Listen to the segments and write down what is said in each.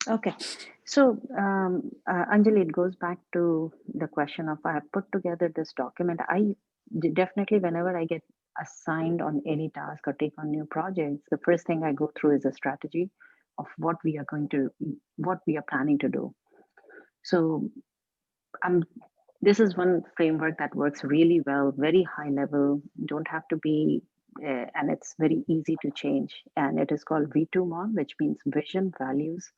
Okay. So, Anjali, it goes back to the question of I have put together this document. Definitely, whenever I get assigned on any task or take on new projects, the first thing I go through is a strategy of what we are planning to do. So, um, this is one framework that works really well, very high level, don't have to be, and it's very easy to change. And it is called V2MON, which means vision, values,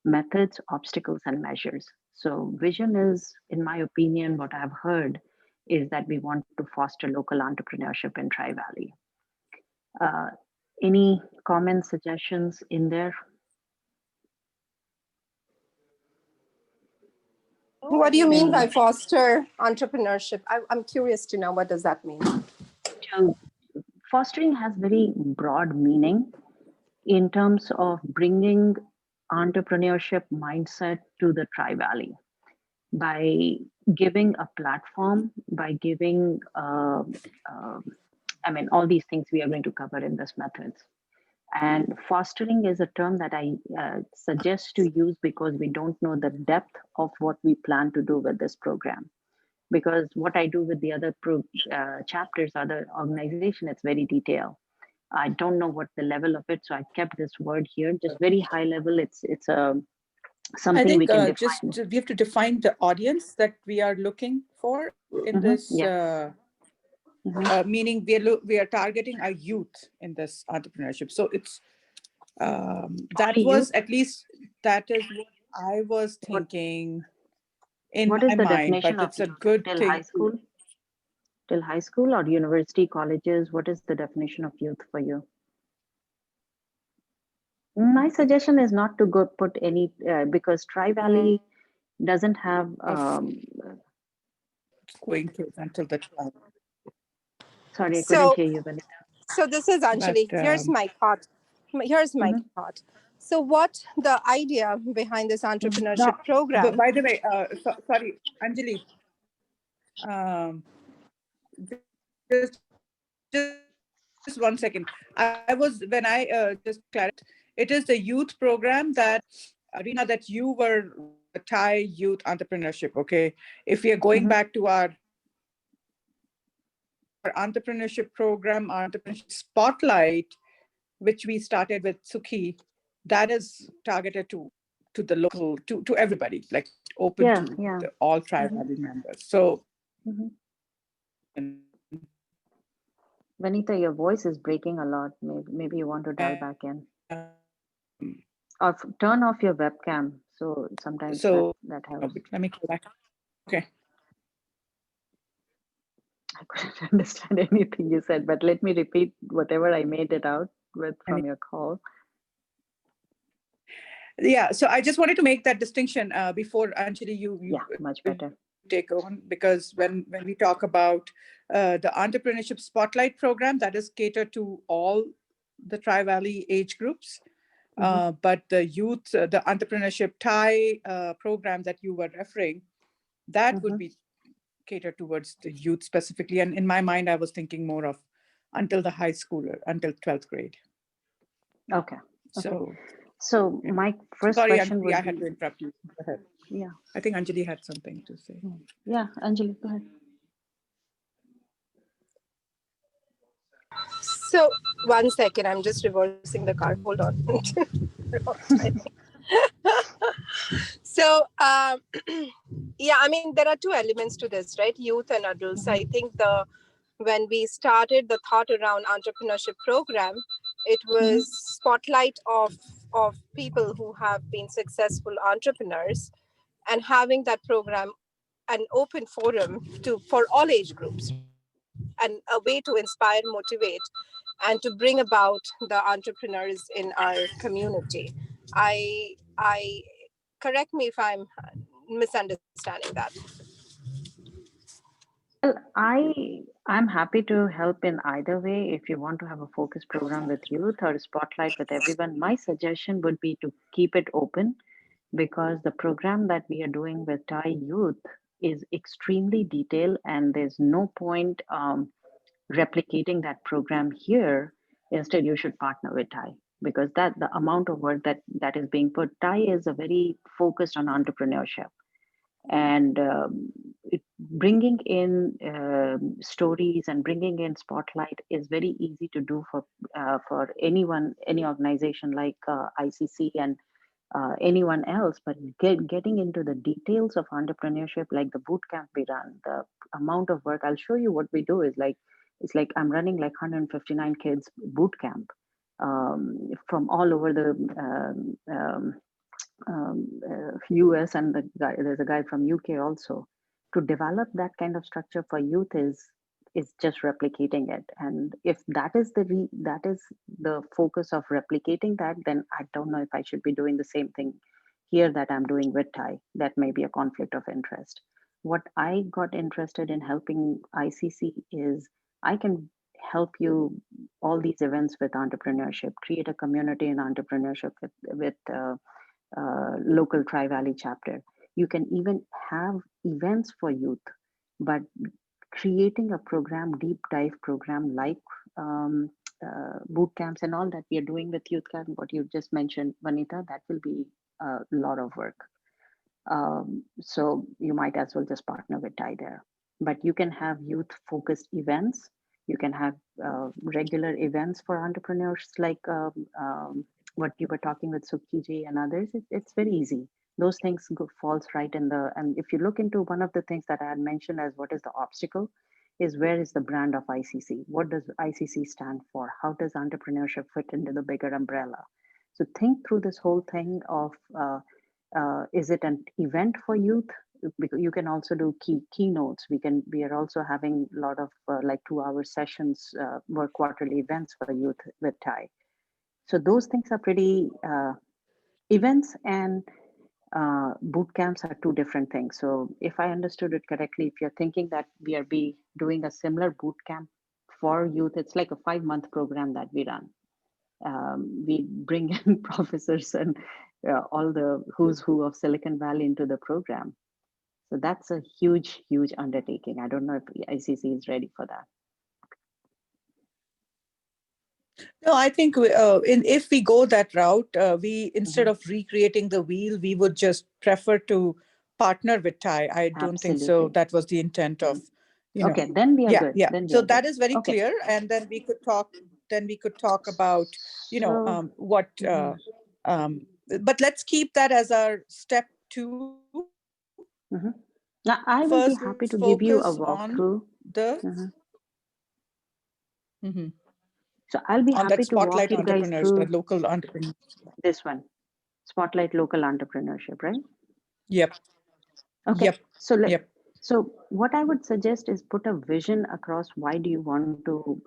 methods, obstacles, and measures. So, vision is, in my opinion, what I've heard is that we want to foster local entrepreneurship in Tri Valley. Uh, any comments, suggestions in there? What do you mean by Any? foster entrepreneurship? I'm curious to know, what does that mean? So, fostering has very broad meaning in terms of bringing entrepreneurship mindset to the Tri Valley by giving a platform, by giving, I mean, all these things we are going to cover in this methods. And fostering is a term that I suggest to use because we don't know the depth of what we plan to do with this program. Because what I do with the other chapters, other organization, it's very detailed. I don't know what the level of it, so I kept this word here, just very high level. It's a I something we think can just define. we have to define the audience that we are looking for in this. Yeah. Meaning we are targeting our youth in this entrepreneurship. So it's that Only was youth. at least that is what I was What thinking in What is my the mind. definition But of it's a youth? good Till high thing to. school? Till high school or university, colleges? What is the definition of youth for you? My suggestion is not to go put any because Tri Valley doesn't have. Of going through until the 12. Sorry, I couldn't So, hear you, Vanita. so this is But Anjali. Here's my thought. Here's my Mm-hmm. thought. So, what the idea behind this now, entrepreneurship program? by the way, sorry, Anjali, um, just 1 second. I was when I just clarify. It is the youth program that Reena, that you were the Thai youth entrepreneurship. Okay, if we are going Mm-hmm. back to our entrepreneurship program, our entrepreneurship spotlight, which we started with Sukhi, that is targeted to the local, to everybody, like open Yeah, to yeah. the all Tri Mm-hmm. Valley members. So Mm-hmm. Vanita, your voice is breaking a lot. Maybe you want to dial back in or turn off your webcam. So sometimes that so that helps. let me go back. Okay. I couldn't understand anything you said, but let me repeat whatever I made it out with from your call. Yeah, so I just wanted to make that distinction before Anjali, you Yeah, much better. take on, because when we talk about the entrepreneurship spotlight program, that is catered to all the Tri Valley age groups. Mm-hmm. But the youth, the entrepreneurship Thai program that you were referring, that would Mm-hmm. be catered towards the youth specifically. And in my mind, I was thinking more of until the high schooler, until 12th grade. Okay. Okay. So, So yeah. my first Sorry, question Anjali, I would had be, to interrupt you. Go ahead. yeah. I think Anjali had something to say. Yeah, Anjali, go ahead. So, 1 second, I'm just reversing the car. Hold on. So, yeah, I mean, there are two elements to this, right? Youth and adults. Mm-hmm. I think when we started the thought around entrepreneurship program, it Mm-hmm. was spotlight of people who have been successful entrepreneurs, and having that program an open forum for all age groups, and a way to inspire, motivate, and to bring about the entrepreneurs in our community. I correct me if I'm misunderstanding that. Well, I'm happy to help in either way. If you want to have a focus program with youth or a spotlight with everyone, my suggestion would be to keep it open because the program that we are doing with Thai youth is extremely detailed and there's no point replicating that program here. Instead, you should partner with Thai. because that the amount of work that is being put. TIE is a very focused on entrepreneurship, and bringing in stories and bringing in spotlight is very easy to do for anyone, any organization like ICC and anyone else. But getting into the details of entrepreneurship, like the boot camp we run, the amount of work, I'll show you what we do is like, it's like I'm running like 159 kids boot camp from all over the US, and there's a guy from UK also. To develop that kind of structure for youth is just replicating it. And if that is the focus of replicating that, then I don't know if I should be doing the same thing here that I'm doing with Thai. That may be a conflict of interest. What I got interested in helping ICC is I can help you all these events with entrepreneurship, create a community in entrepreneurship with local Tri Valley chapter. You can even have events for youth, but creating a program, deep dive program like boot camps and all that we are doing with youth camp, what you just mentioned, Vanita, that will be a lot of work. So you might as well just partner with Thai there. But you can have youth focused events. You can have regular events for entrepreneurs like what you were talking with Sukiji and others. It's very easy. Those things falls right in the, and if you look into one of the things that I had mentioned as what is the obstacle, is where is the brand of ICC? What does ICC stand for? How does entrepreneurship fit into the bigger umbrella? So think through this whole thing of is it an event for youth? Because you can also do keynotes. We are also having a lot of like 2 hour sessions, work quarterly events for youth with Thai. So those things are pretty events and boot camps are two different things. So if I understood it correctly, if you're thinking that we are be doing a similar boot camp for youth, it's like a 5 month program that we run. We bring in professors and all the who's who of Silicon Valley into the program. So that's a huge, huge undertaking. I don't know if ICC is ready for that. No, I think if we go that route, we instead of recreating the wheel, we would just prefer to partner with Thai. I don't think so. Absolutely. That was the intent of, Okay, then we are good. Yeah. Then we So are that good. is very Okay. clear, and then we could talk. Then we could talk about, So, what. But let's keep that as our step 2. mhm. First, Now, let's I will be happy focus to give you a on walkthrough. the Mhm. mhm, So I'll be on that happy to walk spotlight you guys entrepreneurs, the through local entrepreneurs. this one, Spotlight Local Entrepreneurship, right? Yep. Okay. Yep. So Yep. so what I would suggest is put a vision across. Why do you want to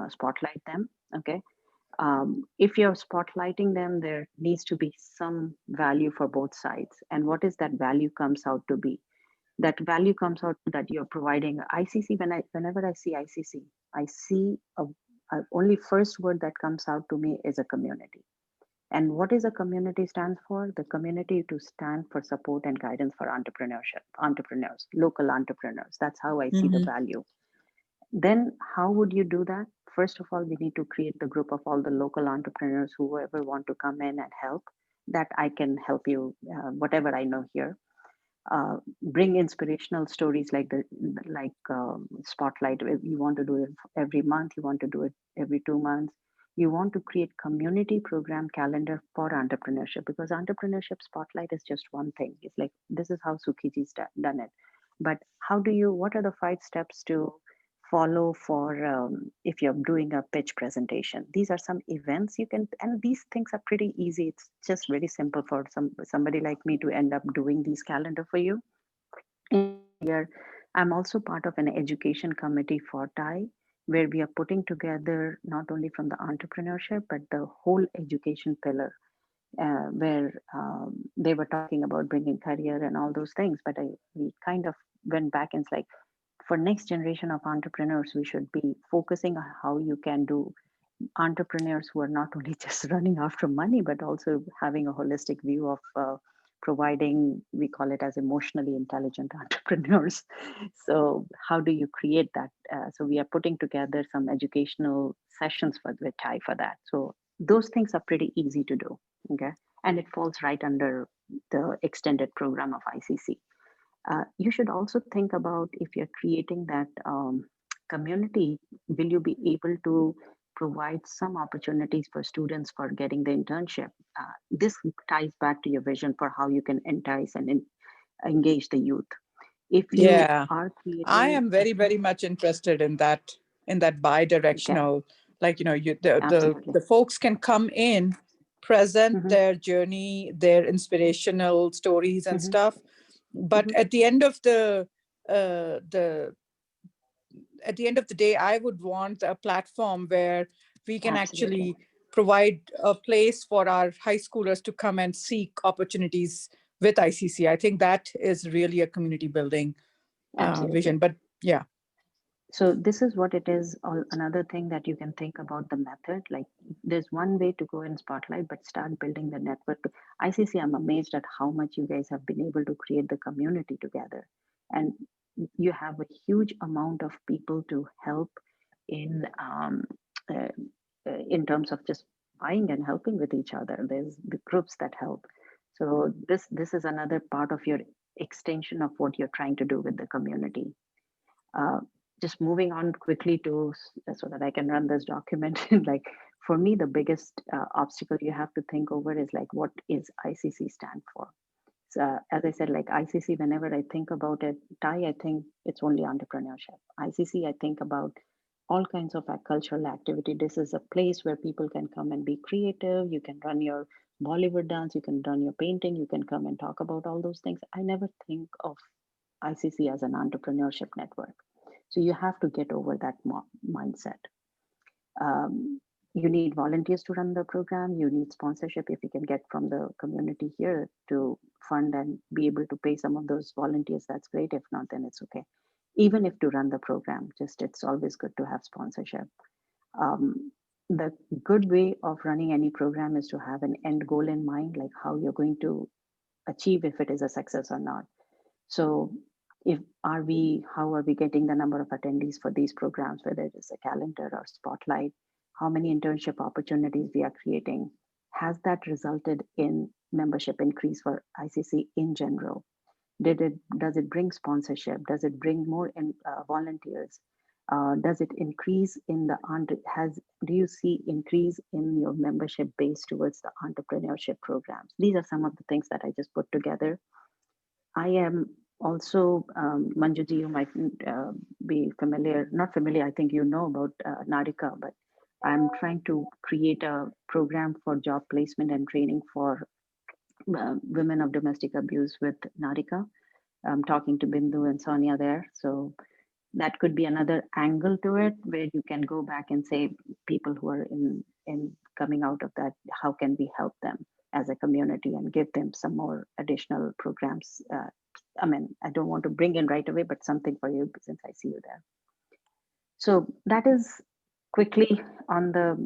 spotlight them? Okay. If you're spotlighting them, there needs to be some value for both sides. And what is that value comes out to be? That value comes out that you're providing ICC. Whenever I see ICC, I see a only first word that comes out to me is a community. And what is a community stands for? The community to stand for support and guidance for entrepreneurs, local entrepreneurs. That's how I see the Mm-hmm. value. Then how would you do that? First of all, we need to create the group of all the local entrepreneurs, whoever want to come in and help. That I can help you, whatever I know here. Bring inspirational stories like the spotlight. If you want to do it every month, you want to do it every 2 months. You want to create community program calendar for entrepreneurship, because entrepreneurship spotlight is just one thing. It's like this is how Sukiji's done it. But how do you? What are the 5 steps to follow for if you're doing a pitch presentation? These are some events you can, and these things are pretty easy. It's just very simple for somebody like me to end up doing these calendar for you. Here I'm also part of an education committee for Thai, where we are putting together not only from the entrepreneurship but the whole education pillar, where they were talking about bringing career and all those things. But we kind of went back and it's like, for next generation of entrepreneurs, we should be focusing on how you can do entrepreneurs who are not only just running after money, but also having a holistic view of providing, we call it as emotionally intelligent entrepreneurs. So how do you create that? So we are putting together some educational sessions with Thai for that. So Those things are pretty easy to do. Okay. And it falls right under the extended program of ICC. You should also think about, if you're creating that community, will you be able to provide some opportunities for students for getting the internship? This ties back to your vision for how you can entice and engage the youth. If you Yeah, are I creating am a, very, very much interested in that okay, bi-directional, like, absolutely. the folks can come in, present Hmm. their journey, their inspirational stories and Hmm. stuff. But Hmm. the at the end of the day, I would want a platform where we can Absolutely. actually provide a place for our high schoolers to come and seek opportunities with ICC. I think that is really a community building Absolutely. vision. But yeah, So this is what it is. Another thing that you can think about the method. Like, there's one way to go in Spotlight, but start building the network. ICC, I'm amazed at how much you guys have been able to create the community together, and you have a huge amount of people to help in uh, in terms of just buying and helping with each other. There's the groups that help. So this is another part of your extension of what you're trying to do with the community. uh, just moving on quickly to, so that I can run this document. Like, for me, the biggest obstacle you have to think over is like, what is ICC stand for? So, as I said, like ICC, whenever I think about it, Thai, I think it's only entrepreneurship. ICC, I think about all kinds of cultural activity. This is a place where people can come and be creative. You can run your Bollywood dance, you can run your painting, you can come and talk about all those things. I never think of ICC as an entrepreneurship network. So you have to get over that mindset. Um, you need volunteers to run the program. You need sponsorship if you can get from the community here to fund and be able to pay some of those volunteers. That's great. If not, then it's okay. Even if to run the program, just it's always good to have sponsorship. The good way of running any program is to have an end goal in mind, like how you're going to achieve if it is a success or not. So, if are we how are we getting the number of attendees for these programs, whether it is a calendar or spotlight? How many internship opportunities we are creating? Has that resulted in membership increase for ICC in general? Does it bring sponsorship? Does it bring more volunteers? Does it increase in the has do you see increase in your membership base towards the entrepreneurship programs? These are some of the things that I just put together. I am also, Manjuji, you might be familiar, not familiar, I think you know about Narika, but I'm trying to create a program for job placement and training for women of domestic abuse with Narika. I'm talking to Bindu and Sonia there. So that could be another angle to it, where you can go back and say, people who are in coming out of that, how can we help them as a community and give them some more additional programs. I mean, I don't want to bring in right away, but something for you since I see you there. So that is quickly on the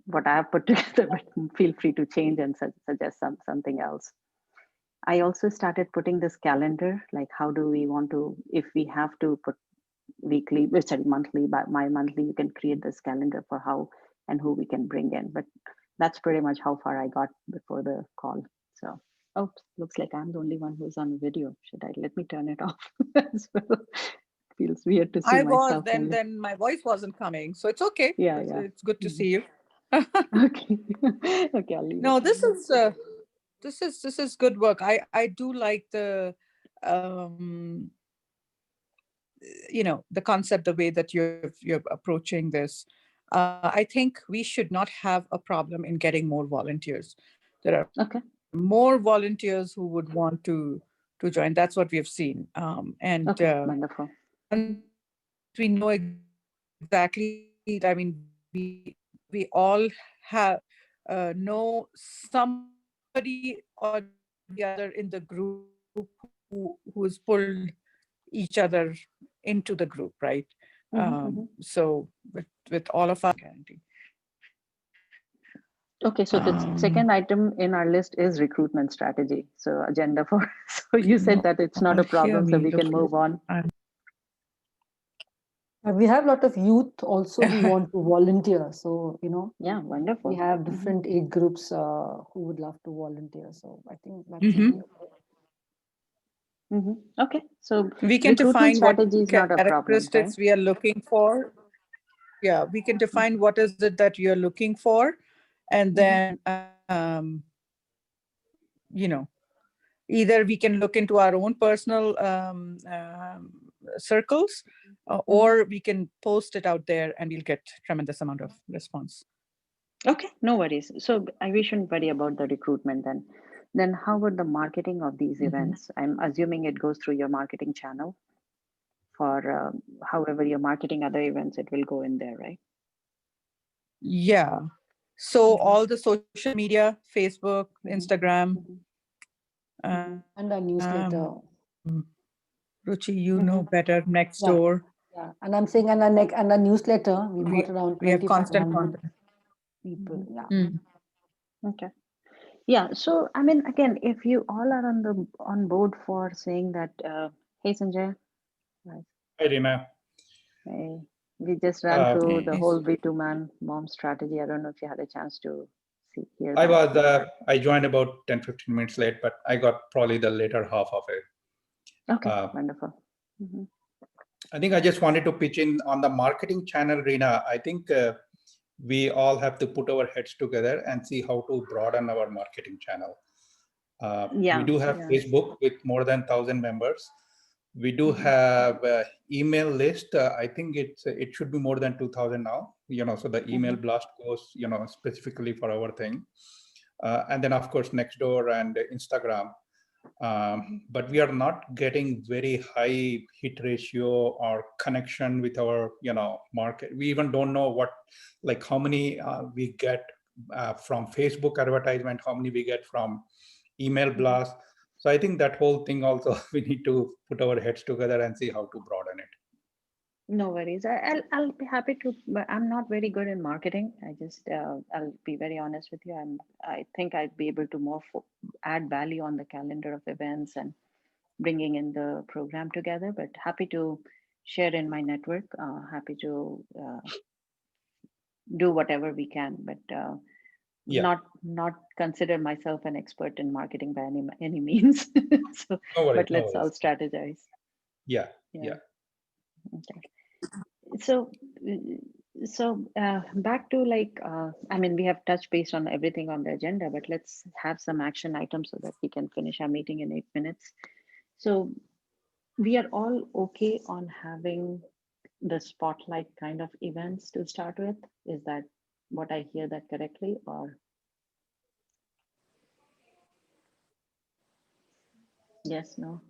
what I have put together, but feel free to change and suggest something else. I also started putting this calendar, like how do we want to, if we have to put weekly, sorry, monthly, but my monthly, you can create this calendar for how and who we can bring in. But that's pretty much how far I got before the call. So, oh, looks like I'm the only one who's on video. Should I let me turn it off as well? Feels weird to see I was myself only. then my voice wasn't coming, so it's okay. Yeah, It's, yeah. it's good to Mhm. see you. Okay. Okay, I'll leave it No, like that. this is good work. I do like the um the concept, the way that you're approaching this. I think we should not have a problem in getting more volunteers. There are Okay. more volunteers who would want to join. That's what we have seen. And Okay. Wonderful. once we know exactly, I mean, we all have know somebody or the other in the group who has pulled each other into the group, right? Hmm. So Hmm. with all of us guarantee. Okay, so the second item in our list is recruitment strategy. So agenda for, so you said No, that it's not a hear problem, me. so we Look, can move on. I'm But we have a lot of youth also who want to volunteer. So, Yeah, we wonderful. have different age groups who would love to volunteer. So I think that should be okay. Okay, so We can recruitment define what strategy is not a problem, right? characteristics we are looking for. Yeah, we can define what is it that you're looking for, and then you know either we can look into our own personal circles, or we can post it out there and we'll get tremendous amount of response. Okay, no worries. So we shouldn't worry about the recruitment then. Then how about the marketing of these events? I'm assuming it goes through your marketing channel for however you're marketing other events, it will go in there, right? Yeah, so all the social media, Facebook, Instagram, And our newsletter. Ruchi, you know better, next Yeah. door. Yeah. And I'm saying, and our newsletter, we've got around We have constant 2,500 contact. people. Yeah. Okay. Yeah. So I mean, again, if you all are on board for saying that, hey Sanjay, right, Hi, Rina. hey, we just ran through the Nice. whole V2 man mom strategy. I don't know if you had a chance to hear I that. was I joined about 10, 15 minutes late, but I got probably the later half of it. Okay, Uh, wonderful. I think I just wanted to pitch in on the marketing channel, Rina. I think we all have to put our heads together and see how to broaden our marketing channel. We Yeah, do have yeah. Facebook with more than 1,000 members. We do have email list. I think it should be more than 2,000 now. So the email blast goes specifically for our thing, and then of course Nextdoor and Instagram. But we are not getting very high hit ratio or connection with our market. We even don't know like how many we get from Facebook advertisement, how many we get from email blast. So I think that whole thing also we need to put our heads together and see how to broaden it. No worries. I'll be happy to, but I'm not very good in marketing. I just I'll be very honest with you. I think I'd be able to more add value on the calendar of events and bringing in the program together. But happy to share in my network. Happy to do whatever we can. But Yeah, not consider myself an expert in marketing by any means. So, no worries, but no let's all worries. strategize. Yeah, Yeah. yeah. Okay. So, back to like, I mean, we have touched base on everything on the agenda, but let's have some action items so that we can finish our meeting in 8 minutes. So, we are all okay on having the spotlight kind of events to start with. Is that what I hear that correctly, or yes, no?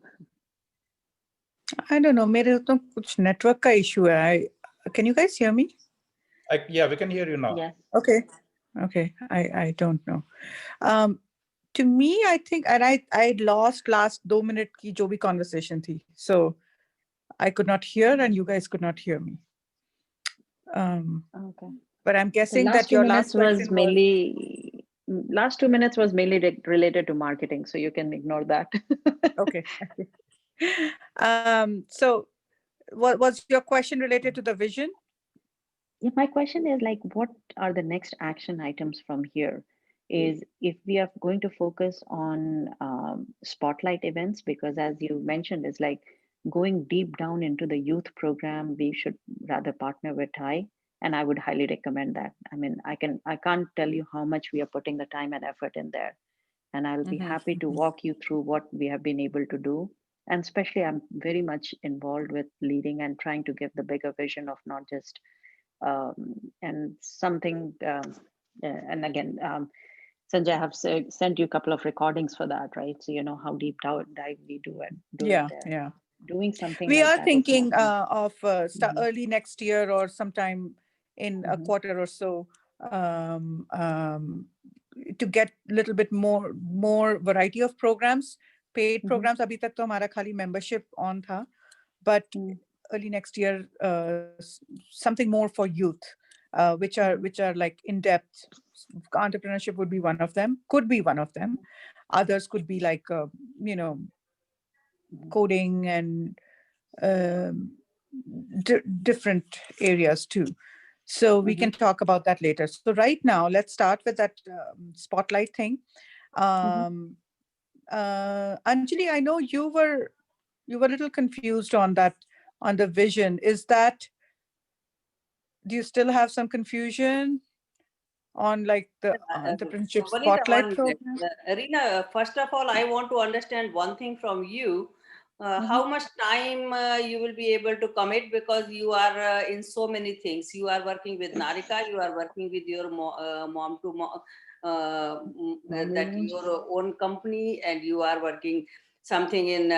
I don't know, मेरे तो कुछ network का issue है. Can you guys hear me? Yeah, we can hear you now. Yes. Okay. I don't know. To me, I think, and I lost last 2 minute की जो भी conversation थी. So I could not hear and you guys could not hear me. Okay. But I'm The guessing last that two your minutes last question was was mainly last 2 minutes was mainly related to marketing, so you can ignore that. okay. So what was your question related to the vision? Yeah, my question is like, what are the next action items from here? Is if we are going to focus on spotlight events, because as you mentioned, it's like going deep down into the youth program, we should rather partner with Thai, and I would highly recommend that. I mean, I can't tell you how much we are putting the time and effort in there, and I'll be happy to walk you through what we have been able to do. And especially, I'm very much involved with leading and trying to give the bigger vision of not just and something and again Sanjay, I have sent you a couple of recordings for that, right? So you know how deep dive we do it there. Yeah. Doing something We like are that is thinking nothing. of early next year or sometime in a quarter or so, to get a little bit more variety of programs. Paid programs अभी तक तो हमारा खाली membership on था, but early next year something more for youth, which are like in depth. Entrepreneurship would be one of them. Could be one of them. Others could be like coding and different areas too. So we can talk about that later. So right now, let's start with that spotlight thing. Um, Anjali, I know you were a little confused on that, on the vision. Is that, do you still have some confusion on like the entrepreneurship Vanita, spotlight one minute. program? Reena, first of all, I want to understand one thing from you. How much time you will be able to commit, because you are in so many things. You are working with Narika, you are working with your mom to mom, that your own company, and you are working something in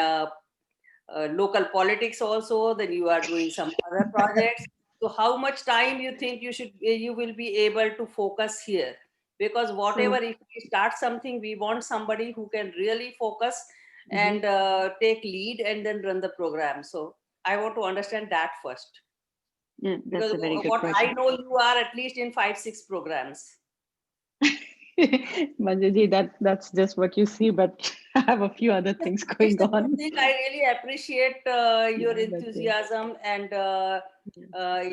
local politics also. Then you are doing some other projects. So how much time you think you will be able to focus here? Because whatever, if we start something, we want somebody who can really focus and take lead and then run the program. So I want to understand that first, Yeah, because that's a very good what I question. know, you are at least in 5-6 programs. Manjuji, that's just what you see, but I have a few other things It's going a good on. thing. I really appreciate your Yeah, that's it. enthusiasm and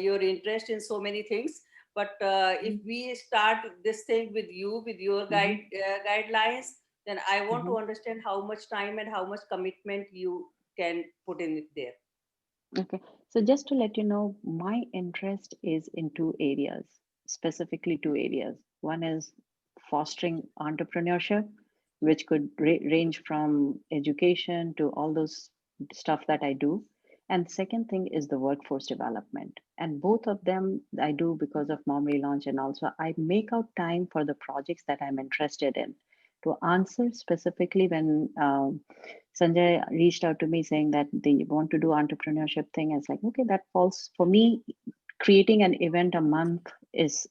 your interest in so many things. But if we start this thing with you, with your guidelines, then I want to understand how much time and how much commitment you can put in it there. Okay, so just to let you know, my interest is in two areas, specifically two areas. One is fostering entrepreneurship, which could range from education to all those stuff that I do. And second thing is the workforce development. And both of them I do because of Mom Relaunch, and also I make out time for the projects that I'm interested in. To answer specifically, when Sanjay reached out to me saying that they want to do entrepreneurship thing, it's like, okay, that falls for me. Creating an event a month is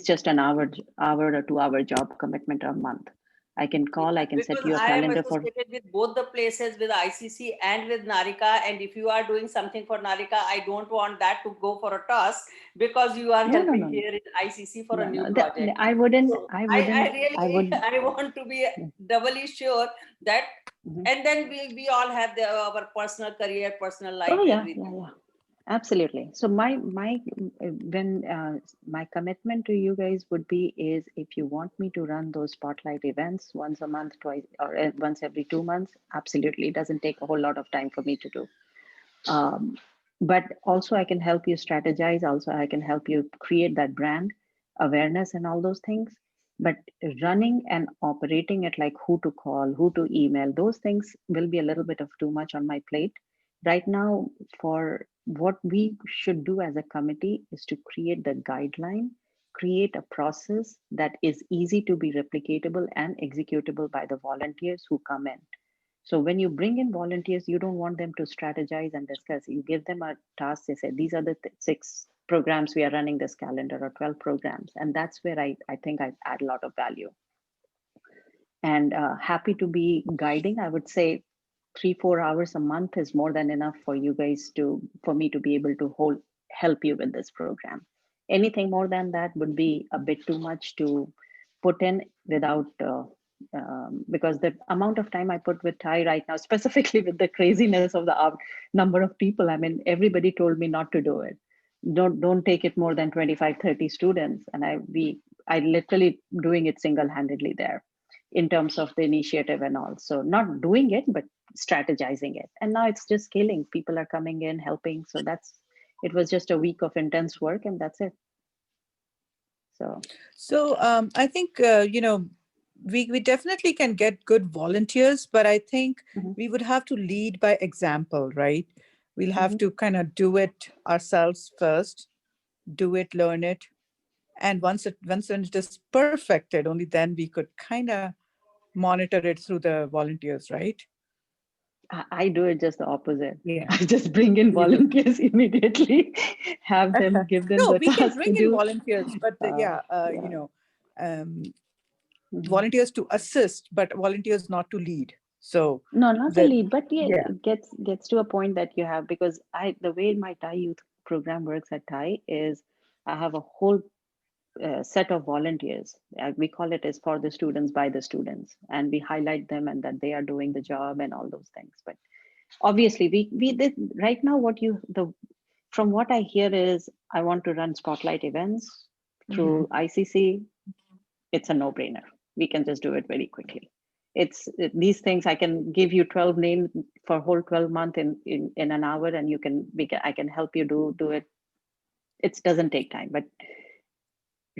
just an hour or 2 hour job commitment a month. I can call, I can set Because you a I am calendar for. associated with both the places, with ICC and with Narika. And if you are doing something for Narika, I don't want that to go for a toss, because you are No, no, helping no, no, here in ICC for a no, new no. project. I wouldn't. So I I wouldn't. I really, would. I want to be Yeah. doubly sure that, Mhm. and then we all have our personal career, personal life, Oh yeah, yeah, everything. yeah. Absolutely. So when my commitment to you guys would be is, if you want me to run those spotlight events once a month, twice, or once every 2 months, absolutely. It doesn't take a whole lot of time for me to do. Um, but also I can help you strategize. Also, I can help you create that brand awareness and all those things. But running and operating it, like who to call, who to email, those things will be a little bit of too much on my plate right now. For what we should do as a committee is to create the guideline, create a process that is easy to be replicatable and executable by the volunteers who come in. So when you bring in volunteers, you don't want them to strategize and discuss. You give them a task. They say, these are the 6 programs we are running this calendar, or 12 programs. And that's where I think I add a lot of value. And happy to be guiding. I would say 3-4 hours a month is more than enough for you guys for me to be able to help you with this program. Anything more than that would be a bit too much to put in without because the amount of time I put with Thai right now, specifically with the craziness of the number of people, I mean, everybody told me not to do it. Don't take it more than 25-30 students. And I literally doing it single-handedly there in terms of the initiative and all. So not doing it, but strategizing it. And now it's just scaling. People are coming in, helping. So it was just a week of intense work, and that's it. So I think, we definitely can get good volunteers, but I think we would have to lead by example, right? We'll have to kind of do it ourselves first, do it, learn it. And once it is perfected, only then we could kind of monitor it through the volunteers, right? I do it just the opposite. Yeah. I just bring in You do. volunteers immediately, give them No, the we can task to bring in do. volunteers, but Yeah. um, Mhm. volunteers to assist, but volunteers not to lead. So No, not the the lead, but yeah, yeah. it gets to a point that you have, because the way my Thai youth program works at Thai is I have a whole set of volunteers. We call it as for the students, by the students, and we highlight them and that they are doing the job and all those things. But obviously we did right now from what I hear is I want to run spotlight events through ICC. It's a no-brainer. We can just do it very quickly. These things I can give you 12 names for whole 12 months in an hour, and I can help you do it. It doesn't take time, but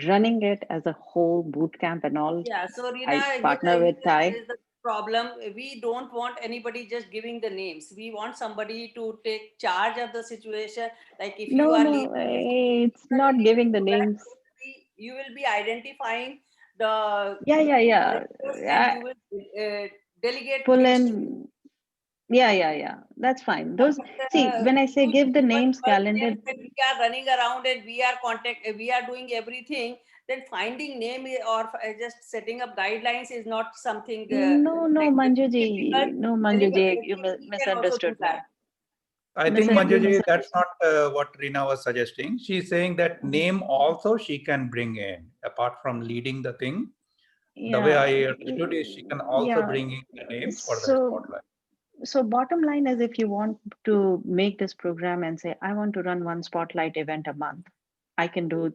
running it as a whole boot camp and all, Yeah, so I Reena, partner with there Ty. is the problem. We don't want anybody just giving the names. We want somebody to take charge of the situation. Like if you are No, leading this, it's not giving the program, names. you will be identifying the Yeah. volunteers and you will delegate Pull things to. in. Yeah. That's fine. Those, But, see, when I say you give the give us names first calendar, name that we are running around and we are doing everything, then finding name or just setting up guidelines is not something no, like Manjuji, no, Manjuji, you anybody can also do misunderstood that. me. I think You Manjuji, that's misunderstood. not what Rina was suggesting. She's saying that name also she can bring in, apart from leading the thing. The way Yeah, I understood is she can also yeah. bring in the names for the So, spotlight. so bottom line is, if you want to make this program and say, I want to run one spotlight event a month, I can do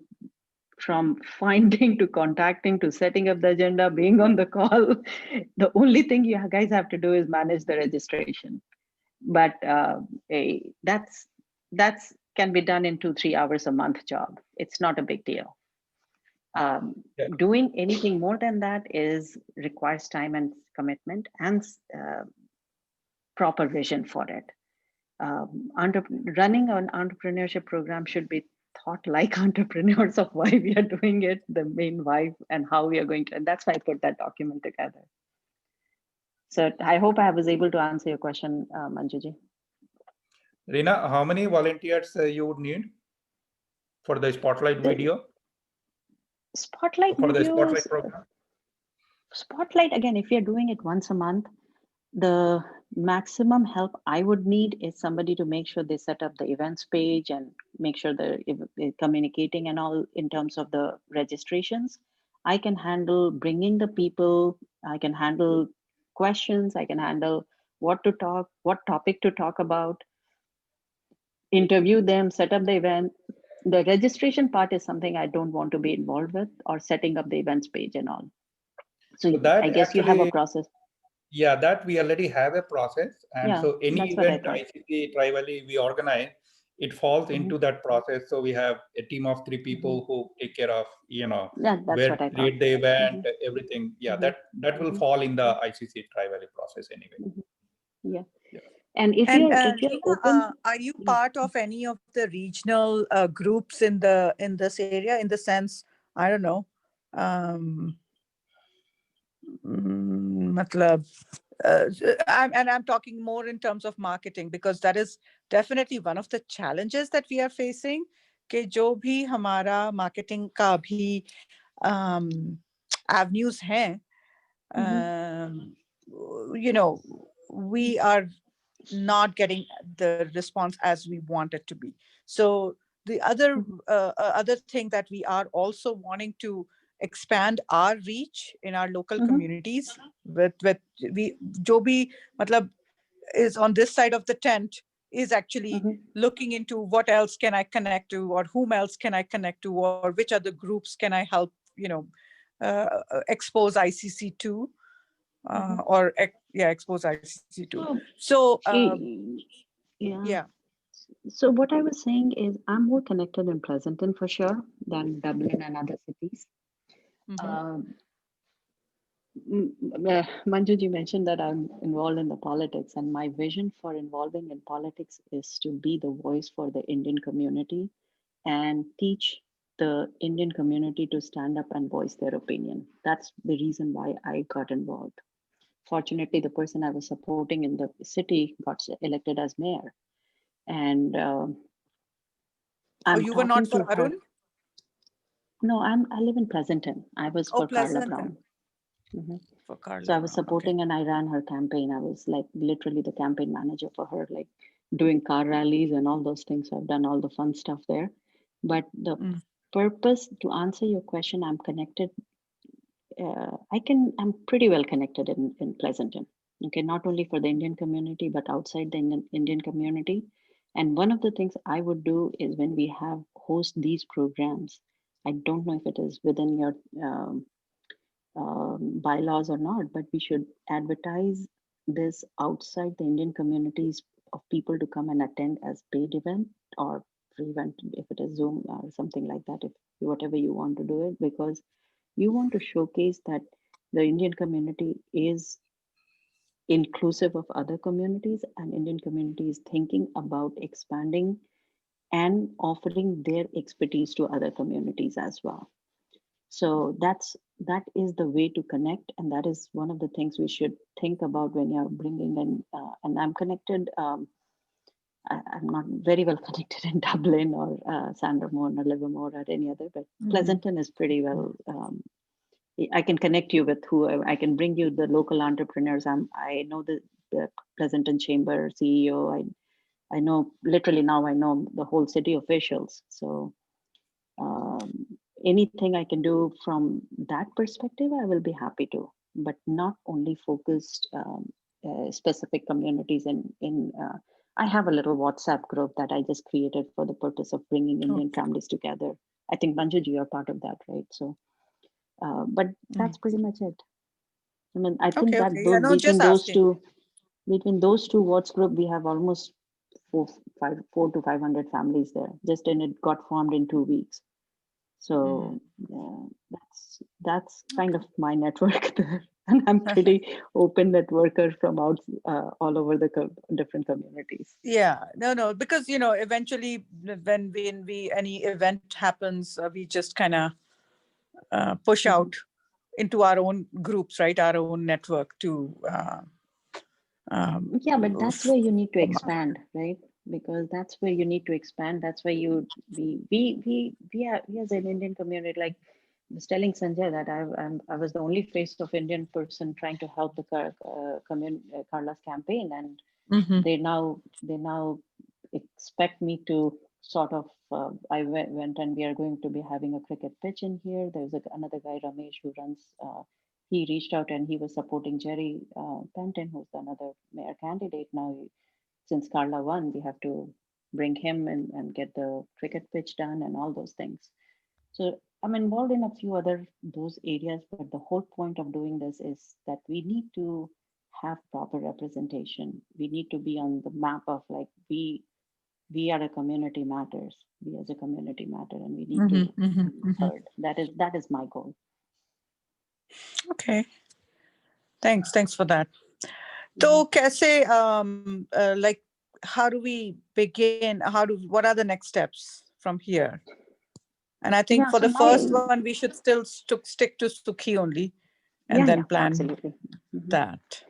from finding to contacting to setting up the agenda, being on the call. The only thing you guys have to do is manage the registration. But that's can be done in 2-3 hours a month job. It's not a big deal. Yeah. Doing anything more than that requires time and commitment and proper vision for it. Running an entrepreneurship program should be thought like entrepreneurs of why we are doing it, the main why, and how we are going to. And that's why I put that document together. So I hope I was able to answer your question, Manjuji. Rina, how many volunteers you would need for the spotlight The video? spotlight For the videos, spotlight program? spotlight again, if you're doing it once a month, the maximum help I would need is somebody to make sure they set up the events page and make sure they're communicating and all in terms of the registrations. I can handle bringing the people, I can handle questions, I can handle what to talk, what topic to talk about, interview them, set up the event. The registration part is something I don't want to be involved with, or setting up the events page and all. So So that I guess you have a actually, process. yeah, that we already have a process. And Yeah, so any that's what I event thought. ICC Trivalley we organize, it falls into that process. So we have a team of 3 people who take care of, Yeah, that's where what to I thought. create the event, everything. Yeah, that will fall in the ICC Trivalley process anyway. Yeah. Yeah. And if And you're Reena, open, are you yeah. part of any of the regional groups in this area? In the sense, I don't know, matlab, I'm talking more in terms of marketing, because that is definitely one of the challenges that we are facing. कि जो भी हमारा marketing का भी avenues हैं, we are not getting the response as we want it to be. So the other thing that we are also wanting to expand our reach in our local communities with we jo bhi matlab is on this side of the tent is actually looking into what else can I connect to, or whom else can I connect to, or which other groups can I help expose ICC to, or expose ICC to. So Yeah. So what I was saying is I'm more connected in Pleasanton for sure than Dublin and other cities. Manjuji mentioned that I'm involved in the politics, and my vision for involving in politics is to be the voice for the Indian community and teach the Indian community to stand up and voice their opinion. That's the reason why I got involved. Fortunately, the person I was supporting in the city got elected as mayor, and I'm you were talking not to for her. Arun? No, I live in Pleasanton. I was for Carla Brown. For Carla So I was Brown, supporting and I ran her campaign. I was like literally the campaign manager for her, like doing car rallies and all those things. So I've done all the fun stuff there. But the purpose, to answer your question, I'm connected. I'm pretty well connected in Pleasanton. Okay, not only for the Indian community, but outside the Indian community. And one of the things I would do is when we have host these programs, I don't know if it is within your bylaws or not, but we should advertise this outside the Indian communities of people to come and attend as paid event or free event if it is Zoom or something like that, if whatever you want to do it, because you want to showcase that the Indian community is inclusive of other communities, and Indian community is thinking about expanding and offering their expertise to other communities as well. So that is the way to connect, and that is one of the things we should think about when you're bringing in. And I'm connected. I'm not very well connected in Dublin or Sandermore or Livermore or any other, but Pleasanton is pretty well. I can connect you with who I can bring you the local entrepreneurs. I know the Pleasanton Chamber CEO. I know literally now I know the whole city officials. So um, anything I can do from that perspective, I will be happy to, but not only focused specific communities I have a little WhatsApp group that I just created for the purpose of bringing Indian families together. I think Banjuji, you're part of that, right? So, but that's pretty much it. I mean, I think that Yeah, no, between just those asking. two, WhatsApp group, we have almost 4 to 500 families there. Just and it got formed in 2 weeks. So yeah, that's kind of my network there, and I'm pretty open networker from all over the different communities. Yeah, no, because eventually when we any event happens, we just kind of push Mhm. out into our own groups, right? Our own network to. Yeah, but that's where you need to From expand, right? Because that's where you need to expand. That's where we as an Indian community, like I was telling Sanjay that I was the only face of Indian person trying to help the Carla's campaign, and Mhm. they now expect me to sort of. Went and we are going to be having a cricket pitch in here. There's another guy Ramesh who runs. He reached out and he was supporting Jerry Penton, who's another mayor candidate now. Since Carla won, we have to bring him in and get the cricket pitch done and all those things. So I'm involved in a few other those areas, but the whole point of doing this is that we need to have proper representation. We need to be on the map of like we are a community matters. We as a community matter, and we need to be heard. That is my goal. Okay, thanks for that. Mhm. So, कैसे like how do we begin? What are the next steps from here? And I think Yeah. for So the now, first one, we should still stick to Sukhi only, and yeah, then yeah, plan absolutely. Mhm. that.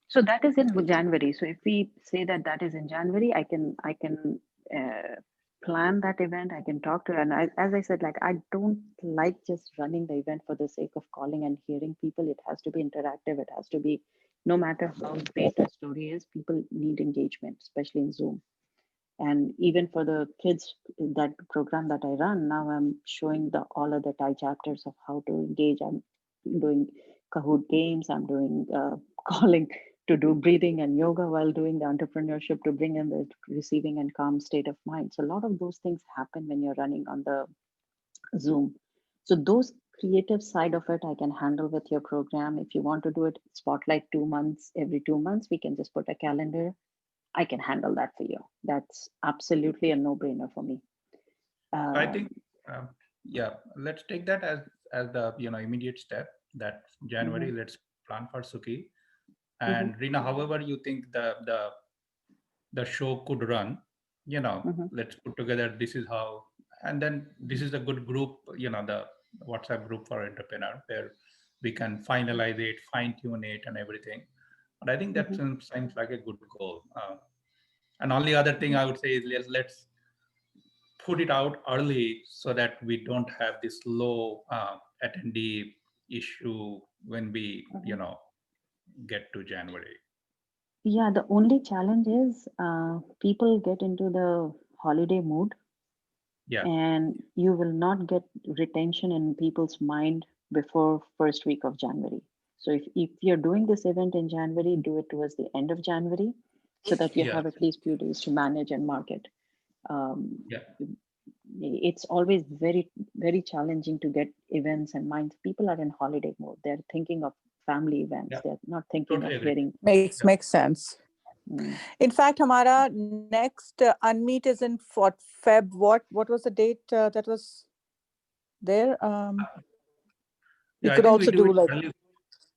So that is in January. So if we say that is in January, I can uh, plan that event. I can talk to, and as I said, like I don't like just running the event for the sake of calling and hearing people. It has to be interactive. It has to be, no matter how great the story is, people need engagement, especially in Zoom. And even for the kids, that program that I run now, I'm showing the all other Thai chapters of how to engage. I'm doing Kahoot games. I'm doing calling to do breathing and yoga while doing the entrepreneurship to bring in the receiving and calm state of mind. So a lot of those things happen when you're running on the Zoom. So those creative side of it, I can handle with your program. If you want to do it spotlight 2 months, every 2 months, we can just put a calendar. I can handle that for you. That's absolutely a no-brainer for me. I think, Um, um, yeah, let's take that as the immediate step. That mhm, January, let's plan for Suki. mhm, And Rina, however you think the show could run, mhm, let's put together. This is how, and then this is a good group. The WhatsApp group for entrepreneur where we can finalize it, fine tune it, and everything. But I think that mhm, seems like a good goal. And only other thing mhm, I would say is let's put it out early so that we don't have this low attendee issue when we mhm. get to January. Yeah, the only challenge is people get into the holiday mood, Yeah, and you will not get retention in people's mind before first week of January. So if you're doing this event in January, do it towards the end of January so that you Yeah. have at least few days to manage and market. Yeah. It's always very, very challenging to get events and minds. People are in holiday mode. They're thinking of family events. Yeah. They're not thinking Totally of agree. getting. Makes sense. Mm. In fact, Hamara next unmeet is in Feb. What was the date that was there? We Yeah, I could think we also do do it like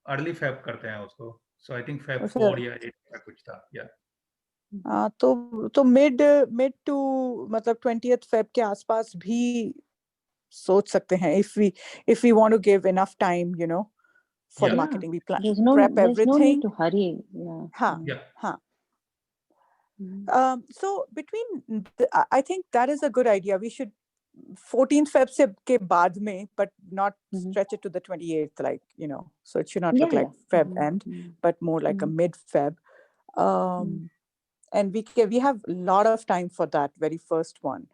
early Feb करते हैं उसको. So I think Feb अच्छा, 4 या 8 का कुछ था. Yeah. तो mid to मतलब 20th Feb के आसपास भी सोच सकते हैं if we want to give enough time, you know, for the Yeah. marketing. We plan There's prep no need everything. to hurry. Yeah. हाँ, Yeah. हाँ. Mm. So between I think that is a good idea. We should 14th Feb से के बाद में, but not Mhm. stretch it to the 28th, like, you know, so it should not Yeah, look like yeah. Feb Mhm, end, mhm, but more like a mhm, mid Feb. And we have a lot of time for that very first one,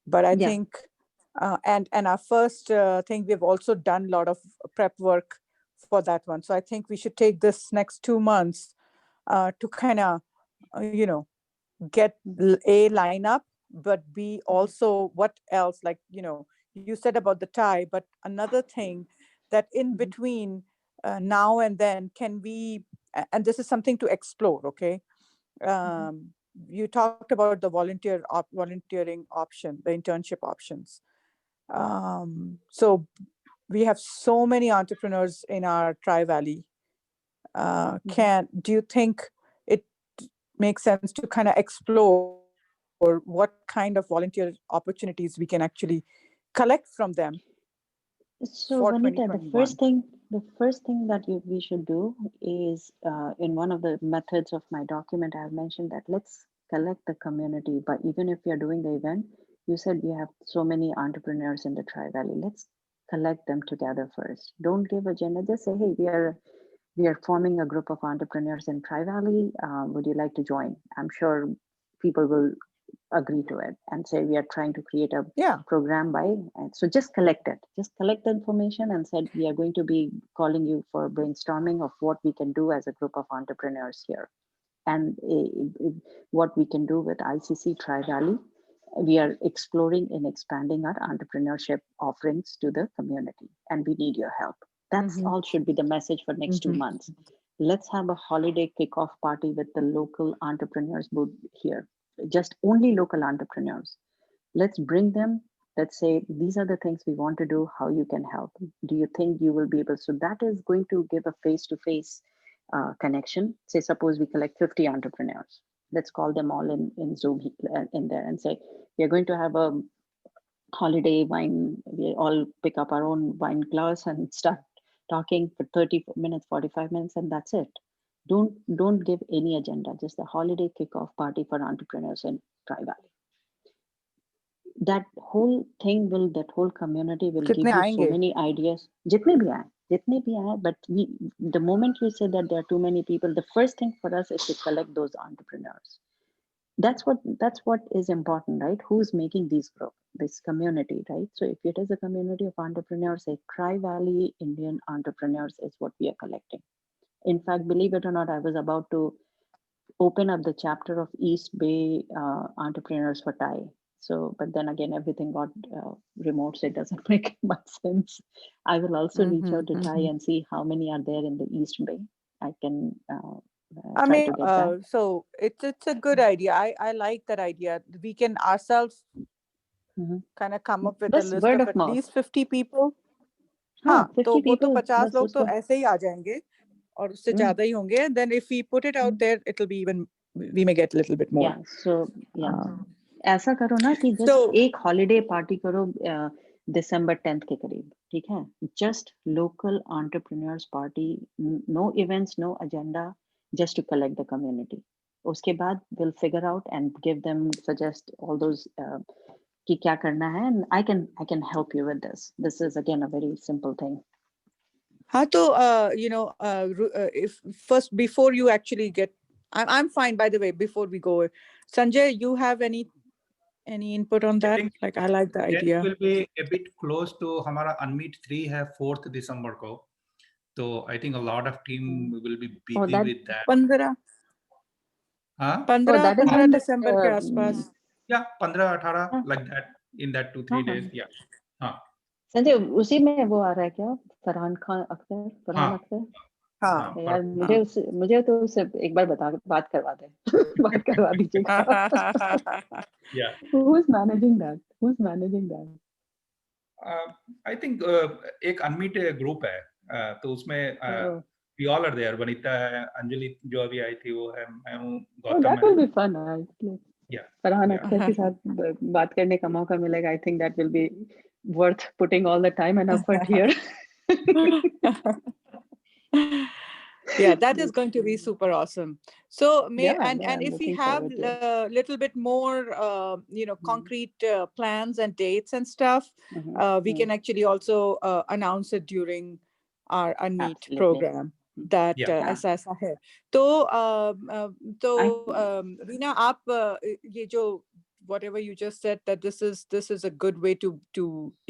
but I Yeah. think and our first thing, we've also done a lot of prep work for that one. So I think we should take this next 2 months to kind of you know, get A, line up, but B, also what else, like, you know, you said about the tie, but another thing that in between now and then, can we, and this is something to explore, okay? You talked about the volunteering option, the internship options. So we have so many entrepreneurs in our Tri-Valley. Do you think it makes sense to kind of explore what kind of volunteer opportunities we can actually collect from them So, for Vanita, 2021? the first thing that we should do is in one of the methods of my document, I have mentioned that let's collect the community. But even if you're doing the event, you said you have so many entrepreneurs in the Tri Valley. Let's collect them together first. Don't give agenda. Just say, hey, we are forming a group of entrepreneurs in Tri Valley. Would you like to join? I'm sure people will agree to it and say we are trying to create a Yeah. program by. And so just collect it. Just collect the information and said we are going to be calling you for brainstorming of what we can do as a group of entrepreneurs here, and what we can do with ICC Tri Valley. We are exploring and expanding our entrepreneurship offerings to the community, and we need your help. That's all should be the message for next 2 months. Let's have a holiday kickoff party with the local entrepreneurs booth here, just only local entrepreneurs. Let's bring them. Let's say these are the things we want to do, how you can help. Do you think you will be able? So that is going to give a face-to-face connection. Say suppose we collect 50 entrepreneurs. Let's call them all in Zoom in there and say we are going to have a holiday wine. We all pick up our own wine glass and start talking for 30 minutes, 45 minutes, and that's it. Don't give any agenda, just a holiday kickoff party for entrepreneurs in Tri Valley. That whole thing will, that whole community will give you so many ideas. Jitne bhi aaye, but the moment you say that there are too many people, the first thing for us is to collect those entrepreneurs. That's what is important, right? Who's making these group, this community, right? So if it is a community of entrepreneurs, say Tri-Valley Indian entrepreneurs is what we are collecting. In fact, believe it or not, I was about to open up the chapter of East Bay entrepreneurs for Thai. So, but then again, everything got remote, so it doesn't make much sense. I will also reach out to Thai and see how many are there in the East Bay. I can I try mean, to get that. so it's a good idea. I like that idea. We can ourselves kind of come up with a Bas list word of of at mouth. least 50 people. हाँ, हाँ, 50 तो वो तो people, 50 बस लोग तो उसको ऐसे ही आ जाएंगे और उससे ज्यादा ही होंगे. Then if we put it out there, it'll be even, we may get a little bit more. Yeah, so yeah, ऐसा करो ना कि So just एक holiday party करो December 10th के करीब, ठीक है? Just local entrepreneurs party, no events, no agenda, just to collect the community. उसके बाद we'll figure out and give them, suggest all those कि क्या करना है, and I can help you with this. This is again a very simple thing. हाँ तो you know, if first, before you actually get, I'm fine, by the way, before we go, Sanjay, you have any input on that? Like, I like the idea. It will be a bit close to हमारा Unmeet 3 है 4th December को. So I think a lot of team will be busy Oh, that with that. 15 Huh? 15 that is 15 when दिसंबर के आसपास Yeah, 15, 18, हाँ, like that, in that 2-3 हाँ, days. हाँ। Yeah. हाँ, संजय उसी में वो आ रहा है क्या? फरहान अख्तर हाँ, हाँ हाँ, यार हाँ। मुझे तो उससे एक बार बात करवा दे बात करवा दीजिएगा। Yeah. Who's managing that? Who's managing that? I think एक अनमीट ग्रुप है, तो उसमें Oh, we all are there. Vanita है, अंजलि जो अभी आई थी वो है, मैं हूँ, oh, गौतम that will है। be fun. Yeah, Farhan yeah. Akhtar के साथ बात करने का मौका मिलेगा. I think that will be worth putting all the time and effort here. Yeah, that is going to be super awesome. So Yeah, and I'm if we looking have forward to it. a little bit more concrete plans and dates and stuff, we can actually also announce it during our Unmeet Absolutely. program that Yeah. ऐसा ऐसा है. तो रीना आप ये जो whatever you just said, that this is a good way to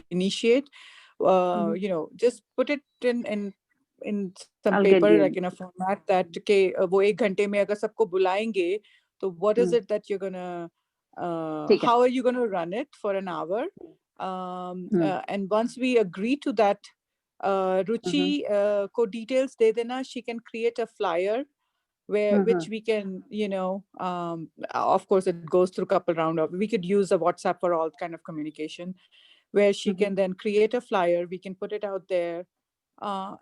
initiate, just put it in some I'll get paper, you. like in a format that के वो 1 घंटे में अगर सबको बुलाएंगे तो what is it that you're gonna ठीक है. how are you gonna run it for an hour, and once we agree to that, Ruchi को details दे देना. She can create a flyer where which we can, of course it goes through couple round of, we could use a WhatsApp for all kind of communication, where she can then create a flyer, we can put it out there,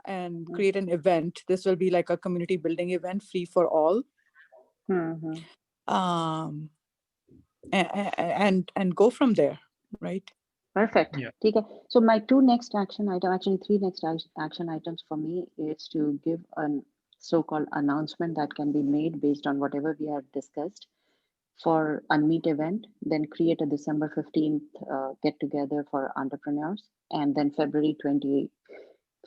and create an event. This will be like a community building event, free for all. And go from there, right? Perfect. Yeah. ठीक है. So my two next action item, actually 3 next action items for me is to give a so-called announcement that can be made based on whatever we have discussed for Unmeet event, then create a December 15th get together for entrepreneurs, and then February 14th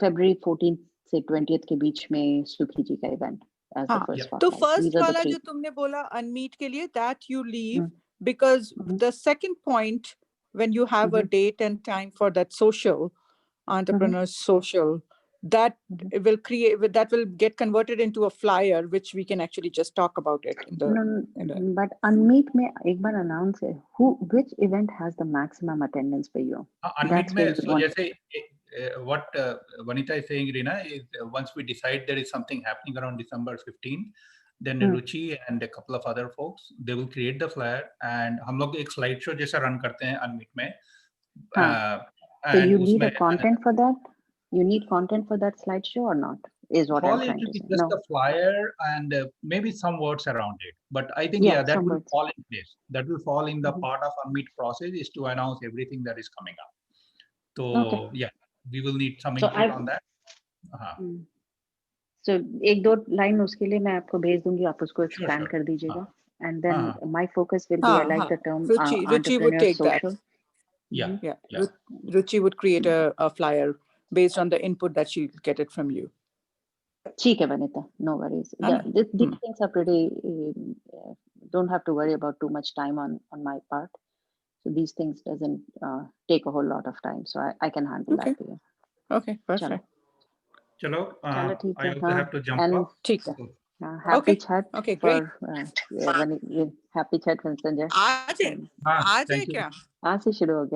से 20th के बीच में सुखी जी का event as the first तो spotlight. first These are the वाला 3. जो तुमने बोला Unmeet के लिए, that you leave, because the second point, when you have a date and time for that social entrepreneurs social, that will get converted into a flyer, which we can actually just talk about it in the But Unmeet में एक बार announce है which event has the maximum attendance for you. Unmeet में, so जैसे what Vanita is saying, Rina, is once we decide there is something happening around December 15th, then Ruchi and a couple of other folks, they will create the flyer, and हम लोग एक slide show जैसा run करते हैं Unmeet में. So you need a content for that? You need content for that slideshow or not? Is what I'm trying to say. Just No. a flyer and maybe some words around it. But I think that will fall in place. That will fall in the part of Unmeet process, is to announce everything that is coming up. So we will need some input on that. So एक दो line उसके लिए मैं आपको भेज दूंगी, आप उसको expand कर दीजिएगा. And then my focus will be, I like the term Ruchi would take social. That. Ruchi would create a flyer based on the input that she'll get it from you. ठीक है Vanita, no worries. These things are pretty, don't have to worry about too much time on my part. So these things doesn't take a whole lot of time. So I can handle that for you. Okay, perfect. Chalo, I also have to jump off. ठीक है. Happy chat. Okay, great. Happy chat Sanjay. आज है क्या? आज से शुरू हो गया.